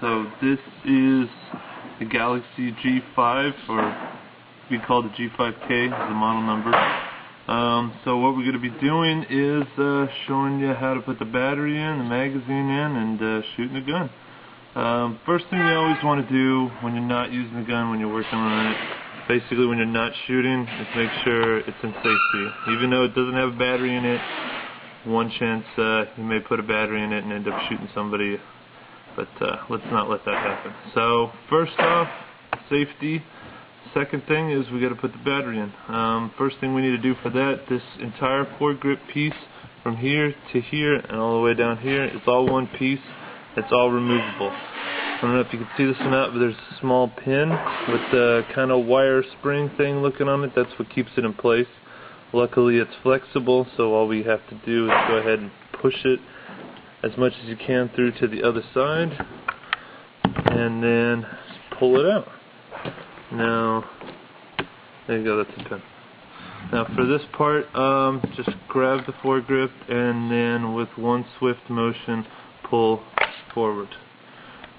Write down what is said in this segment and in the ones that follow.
So this is the Galaxy G5, or we call the G5K, is the model number. So what we're going to be doing is showing you how to put the battery in, the magazine in, and shooting the gun. First thing you always want to do when you're not using the gun, when you're working on it, basically when you're not shooting, is make sure it's in safety. Even though it doesn't have a battery in it, one chance you may put a battery in it and end up shooting somebody, but let's not let that happen. So first off, safety. Second thing is we got to put the battery in. First thing we need to do for that, this entire foregrip piece from here to here and all the way down here, it's all one piece. It's all removable. I don't know if you can see this or not, but there's a small pin with the kind of wire spring thing looking on it. That's what keeps it in place. Luckily it's flexible, so all we have to do is go ahead and push it as much as you can through to the other side and then just pull it out. Now, there you go, that's the pin. Now for this part, just grab the foregrip and then with one swift motion pull forward.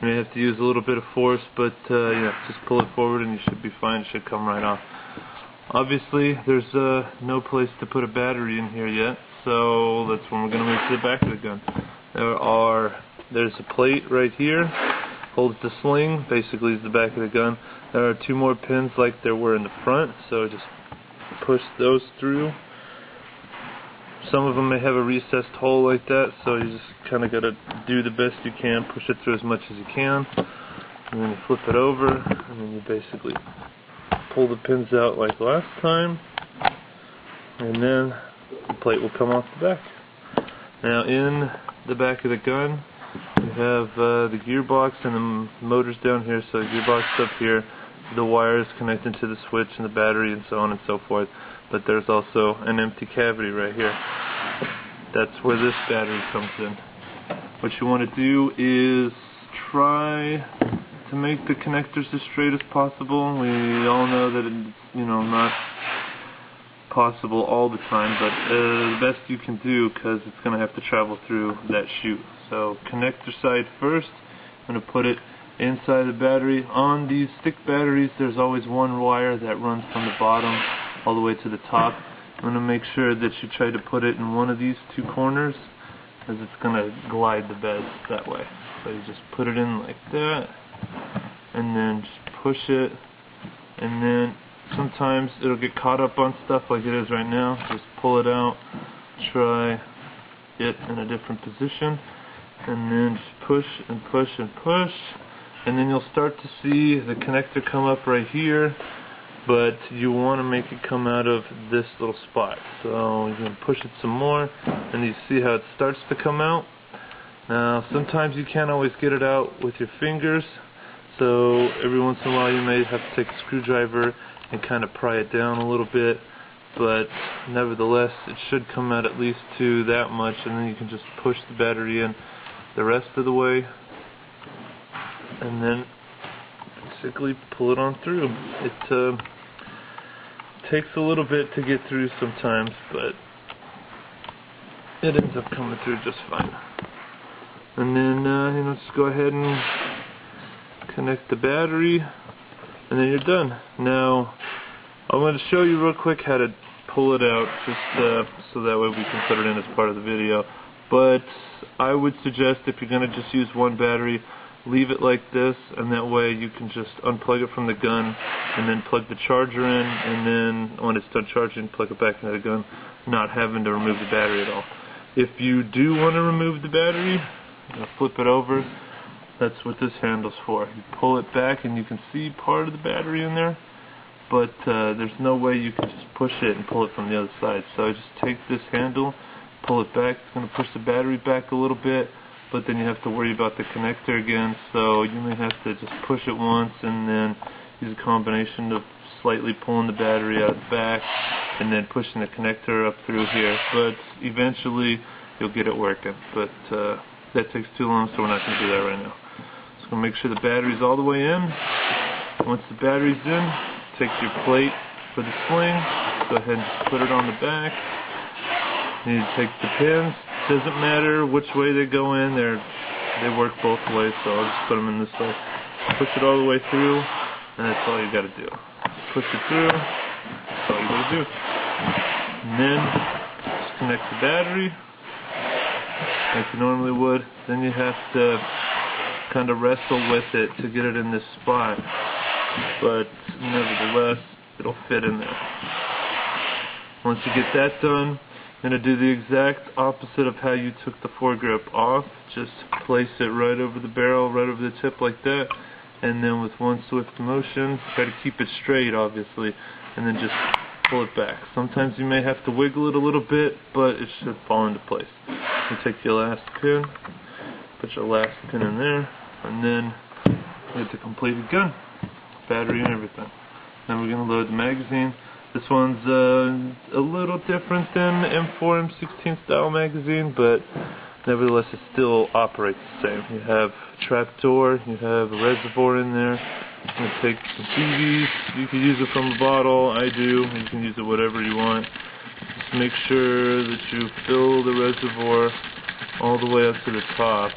You may have to use a little bit of force, but yeah, just pull it forward and you should be fine. It should come right off. Obviously, there's no place to put a battery in here yet, so that's when we're going to move to the back of the gun. There's a plate right here, holds the sling, basically is the back of the gun. There are two more pins like there were in the front, so just push those through. Some of them may have a recessed hole like that, so you just kind of got to do the best you can, push it through as much as you can, and then you flip it over, and then you basically pull the pins out like last time, and then the plate will come off the back. Now in the back of the gun, you have the gearbox and the motors down here, so the gearbox up here, the wires connected to the switch and the battery and so on and so forth. But there's also an empty cavity right here. That's where this battery comes in. What you want to do is try to make the connectors as straight as possible. We all know that it's not possible all the time, but the best you can do, because it's going to have to travel through that chute. So connector side first, I'm going to put it inside the battery. On these stick batteries, there's always one wire that runs from the bottom all the way to the top. I'm going to make sure that you try to put it in one of these two corners, as it's going to glide the bed that way. So you just put it in like that, and then just push it, and then sometimes it'll get caught up on stuff like it is right now. Just pull it out, try it in a different position, and then just push and push and push, and then you'll start to see the connector come up right here, but you want to make it come out of this little spot. So you can push it some more, and you see how it starts to come out. Now sometimes you can't always get it out with your fingers, so every once in a while you may have to take a screwdriver and kind of pry it down a little bit, but nevertheless it should come out at least to that much, and then you can just push the battery in the rest of the way and then basically pull it on through. It takes a little bit to get through sometimes, but it ends up coming through just fine. And then just go ahead and connect the battery, and then you're done. Now I'm going to show you real quick how to pull it out, just so that way we can put it in as part of the video. But I would suggest, if you're going to just use one battery, leave it like this, and that way you can just unplug it from the gun and then plug the charger in, and then when it's done charging, plug it back into the gun, not having to remove the battery at all. If you do want to remove the battery, flip it over. That's what this handle's for. You pull it back and you can see part of the battery in there, but there's no way you can just push it and pull it from the other side. So just take this handle, pull it back. It's going to push the battery back a little bit, but then you have to worry about the connector again, so you may have to just push it once and then use a combination of slightly pulling the battery out of the back and then pushing the connector up through here. But eventually you'll get it working, but that takes too long, so we're not going to do that right now. Just going to make sure the battery's all the way in. Once the battery's in, take your plate for the sling, go ahead and just put it on the back. You need to take the pins. Doesn't matter which way they go in, they're they work both ways, so I'll just put them in this way. Push it all the way through, and that's all you gotta do. Push it through, that's all you gotta do. And then, just connect the battery, like you normally would. Then you have to kind of wrestle with it to get it in this spot, but nevertheless, it'll fit in there. Once you get that done, you're going to do the exact opposite of how you took the foregrip off. Just place it right over the barrel, right over the tip like that, and then with one swift motion, try to keep it straight obviously, and then just pull it back. Sometimes you may have to wiggle it a little bit, but it should fall into place. You take your last pin, put your last pin in there, and then you get the completed gun, battery and everything. Then we're going to load the magazine. This one's a little different than the M4 M16 style magazine, but nevertheless it still operates the same. You have a trap door, you have a reservoir in there. You can take some BBs, you can use it from a bottle, I do, you can use it whatever you want. Just make sure that you fill the reservoir all the way up to the top.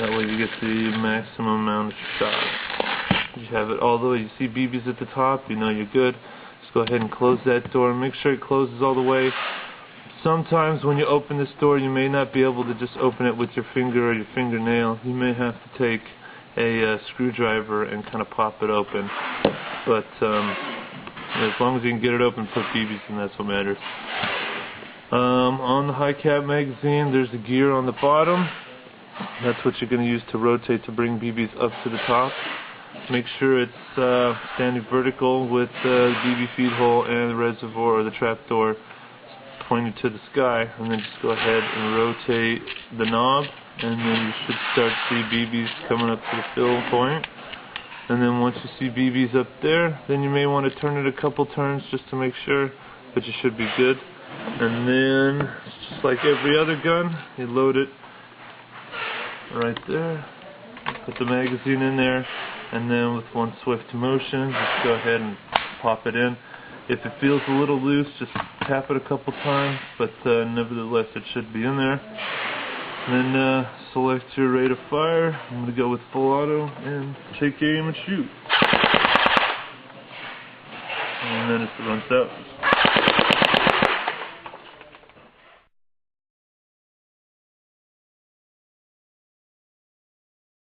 That way you get the maximum amount of shots. You have it all the way, you see BBs at the top, you know you're good. Just go ahead and close that door and make sure it closes all the way. Sometimes when you open this door, you may not be able to just open it with your finger or your fingernail. You may have to take a screwdriver and kind of pop it open. But as long as you can get it open, put BBs in, that's what matters. On the high cap magazine, there's a gear on the bottom. That's what you're going to use to rotate to bring BBs up to the top. Make sure it's standing vertical with the BB feed hole and the reservoir or the trap door pointed to the sky, and then just go ahead and rotate the knob, and then you should start to see BBs coming up to the fill point. And then once you see BBs up there, then you may want to turn it a couple turns just to make sure, but you should be good. And then, just like every other gun, you load it right there, put the magazine in there, and then with one swift motion, just go ahead and pop it in. If it feels a little loose, just tap it a couple times, but nevertheless it should be in there. And then select your rate of fire. I'm going to go with full auto and take aim and shoot. And then as it runs out,